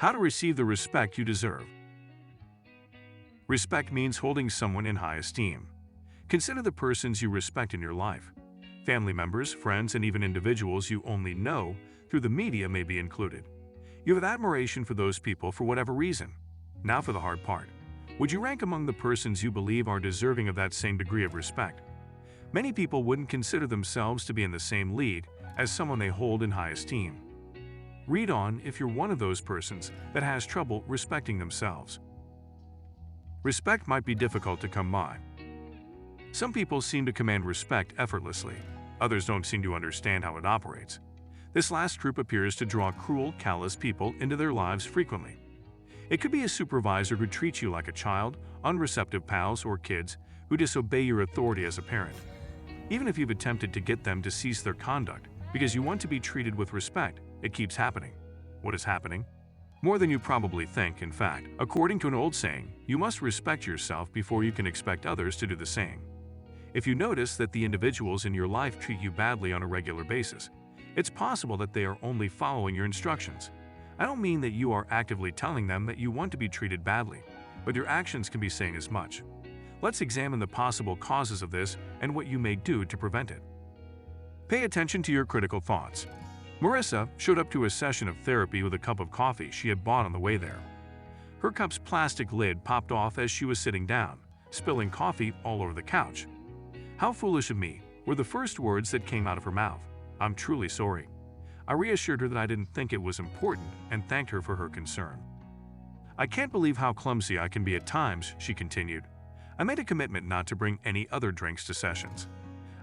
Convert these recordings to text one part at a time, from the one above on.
How to receive the respect you deserve. Respect means holding someone in high esteem. Consider the persons you respect in your life. Family members, friends, and even individuals you only know through the media may be included. You have admiration for those people for whatever reason. Now for the hard part. Would you rank among the persons you believe are deserving of that same degree of respect? Many people wouldn't consider themselves to be in the same league as someone they hold in high esteem. Read on if you're one of those persons that has trouble respecting themselves. Respect might be difficult to come by. Some people seem to command respect effortlessly. Others don't seem to understand how it operates. This last group appears to draw cruel, callous people into their lives frequently. It could be a supervisor who treats you like a child, unreceptive pals, or kids who disobey your authority as a parent. Even if you've attempted to get them to cease their conduct because you want to be treated with respect, it keeps happening. What is happening? More than you probably think, in fact. According to an old saying, you must respect yourself before you can expect others to do the same. If you notice that the individuals in your life treat you badly on a regular basis, it's possible that they are only following your instructions. I don't mean that you are actively telling them that you want to be treated badly, but your actions can be saying as much. Let's examine the possible causes of this and what you may do to prevent it. Pay attention to your critical thoughts. Marissa showed up to a session of therapy with a cup of coffee she had bought on the way there. Her cup's plastic lid popped off as she was sitting down, spilling coffee all over the couch. "How foolish of me," were the first words that came out of her mouth. "I'm truly sorry." I reassured her that I didn't think it was important and thanked her for her concern. "I can't believe how clumsy I can be at times," she continued. I made a commitment not to bring any other drinks to sessions.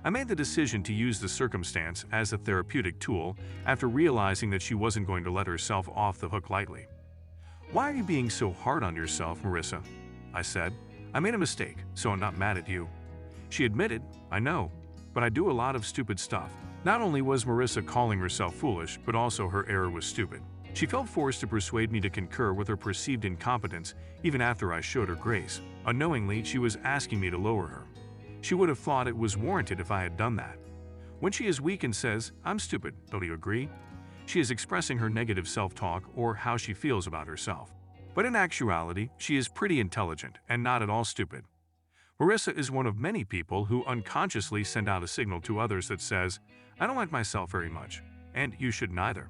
I made the decision to use the circumstance as a therapeutic tool after realizing that she wasn't going to let herself off the hook lightly. "Why are you being so hard on yourself, Marissa?" I said. "I made a mistake, so I'm not mad at you." She admitted, "I know, but I do a lot of stupid stuff." Not only was Marissa calling herself foolish, but also her error was stupid. She felt forced to persuade me to concur with her perceived incompetence even after I showed her grace. Unknowingly, she was asking me to lower her. She would have thought it was warranted if I had done that. When she is weak and says, "I'm stupid, don't you agree?" she is expressing her negative self-talk or how she feels about herself. But in actuality, she is pretty intelligent and not at all stupid. Marissa is one of many people who unconsciously send out a signal to others that says, "I don't like myself very much, and you shouldn't either."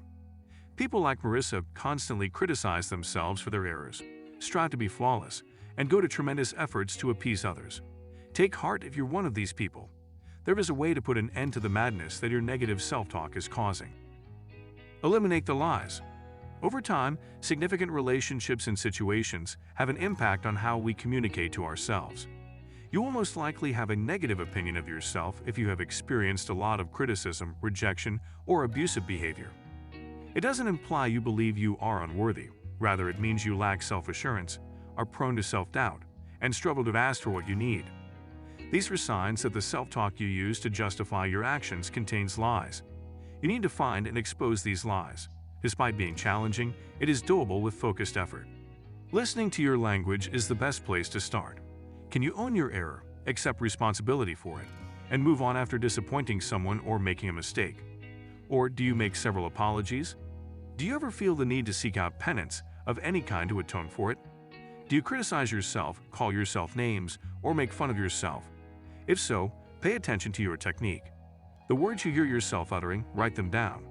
People like Marissa constantly criticize themselves for their errors, strive to be flawless, and go to tremendous efforts to appease others. Take heart if you're one of these people. There is a way to put an end to the madness that your negative self-talk is causing. Eliminate the lies. Over time, significant relationships and situations have an impact on how we communicate to ourselves. You will most likely have a negative opinion of yourself if you have experienced a lot of criticism, rejection, or abusive behavior. It doesn't imply you believe you are unworthy. Rather, it means you lack self-assurance, are prone to self-doubt, and struggle to ask for what you need. These are signs that the self-talk you use to justify your actions contains lies. You need to find and expose these lies. Despite being challenging, it is doable with focused effort. Listening to your language is the best place to start. Can you own your error, accept responsibility for it, and move on after disappointing someone or making a mistake? Or do you make several apologies? Do you ever feel the need to seek out penance of any kind to atone for it? Do you criticize yourself, call yourself names, or make fun of yourself? If so, pay attention to your technique. The words you hear yourself uttering, write them down.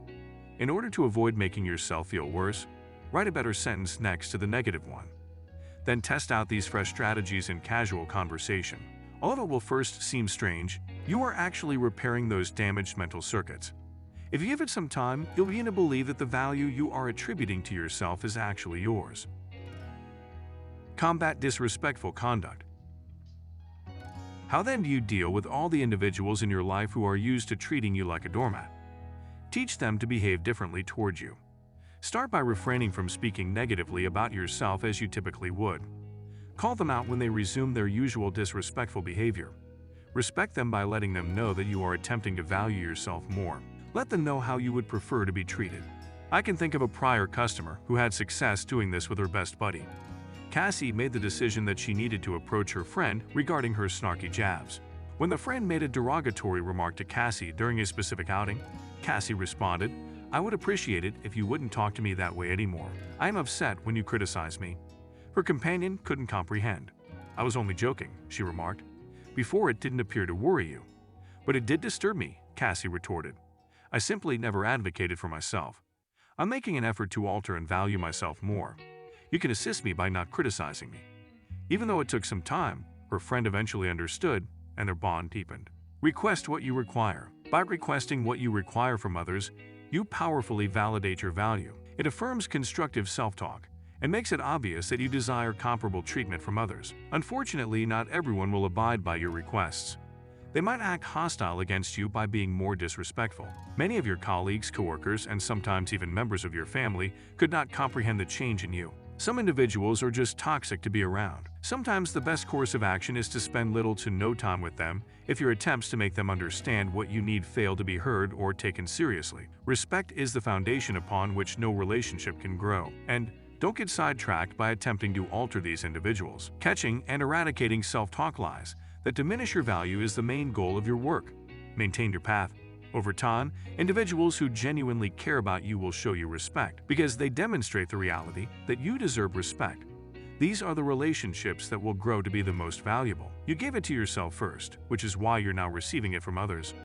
In order to avoid making yourself feel worse, write a better sentence next to the negative one. Then test out these fresh strategies in casual conversation. Although it will first seem strange, you are actually repairing those damaged mental circuits. If you give it some time, you'll begin to believe that the value you are attributing to yourself is actually yours. Combat disrespectful conduct. How then do you deal with all the individuals in your life who are used to treating you like a doormat? Teach them to behave differently towards you. Start by refraining from speaking negatively about yourself as you typically would. Call them out when they resume their usual disrespectful behavior. Respect them by letting them know that you are attempting to value yourself more. Let them know how you would prefer to be treated. I can think of a prior customer who had success doing this with her best buddy. Cassie made the decision that she needed to approach her friend regarding her snarky jabs. When the friend made a derogatory remark to Cassie during a specific outing, Cassie responded, I would appreciate it if you wouldn't talk to me that way anymore. I am upset when you criticize me." Her companion couldn't comprehend. "I was only joking," she remarked. "Before it didn't appear to worry you." "But it did disturb me," Cassie retorted. "I simply never advocated for myself. I'm making an effort to alter and value myself more. You can assist me by not criticizing me." Even though it took some time, her friend eventually understood, and their bond deepened. Request what you require. By requesting what you require from others, you powerfully validate your value. It affirms constructive self-talk and makes it obvious that you desire comparable treatment from others. Unfortunately, not everyone will abide by your requests. They might act hostile against you by being more disrespectful. Many of your colleagues, coworkers, and sometimes even members of your family could not comprehend the change in you. Some individuals are just toxic to be around. Sometimes the best course of action is to spend little to no time with them if your attempts to make them understand what you need fail to be heard or taken seriously. Respect is the foundation upon which no relationship can grow. And don't get sidetracked by attempting to alter these individuals. Catching and eradicating self-talk lies that diminish your value is the main goal of your work. Maintain your path. Over time, individuals who genuinely care about you will show you respect because they demonstrate the reality that you deserve respect. These are the relationships that will grow to be the most valuable. You gave it to yourself first, which is why you're now receiving it from others.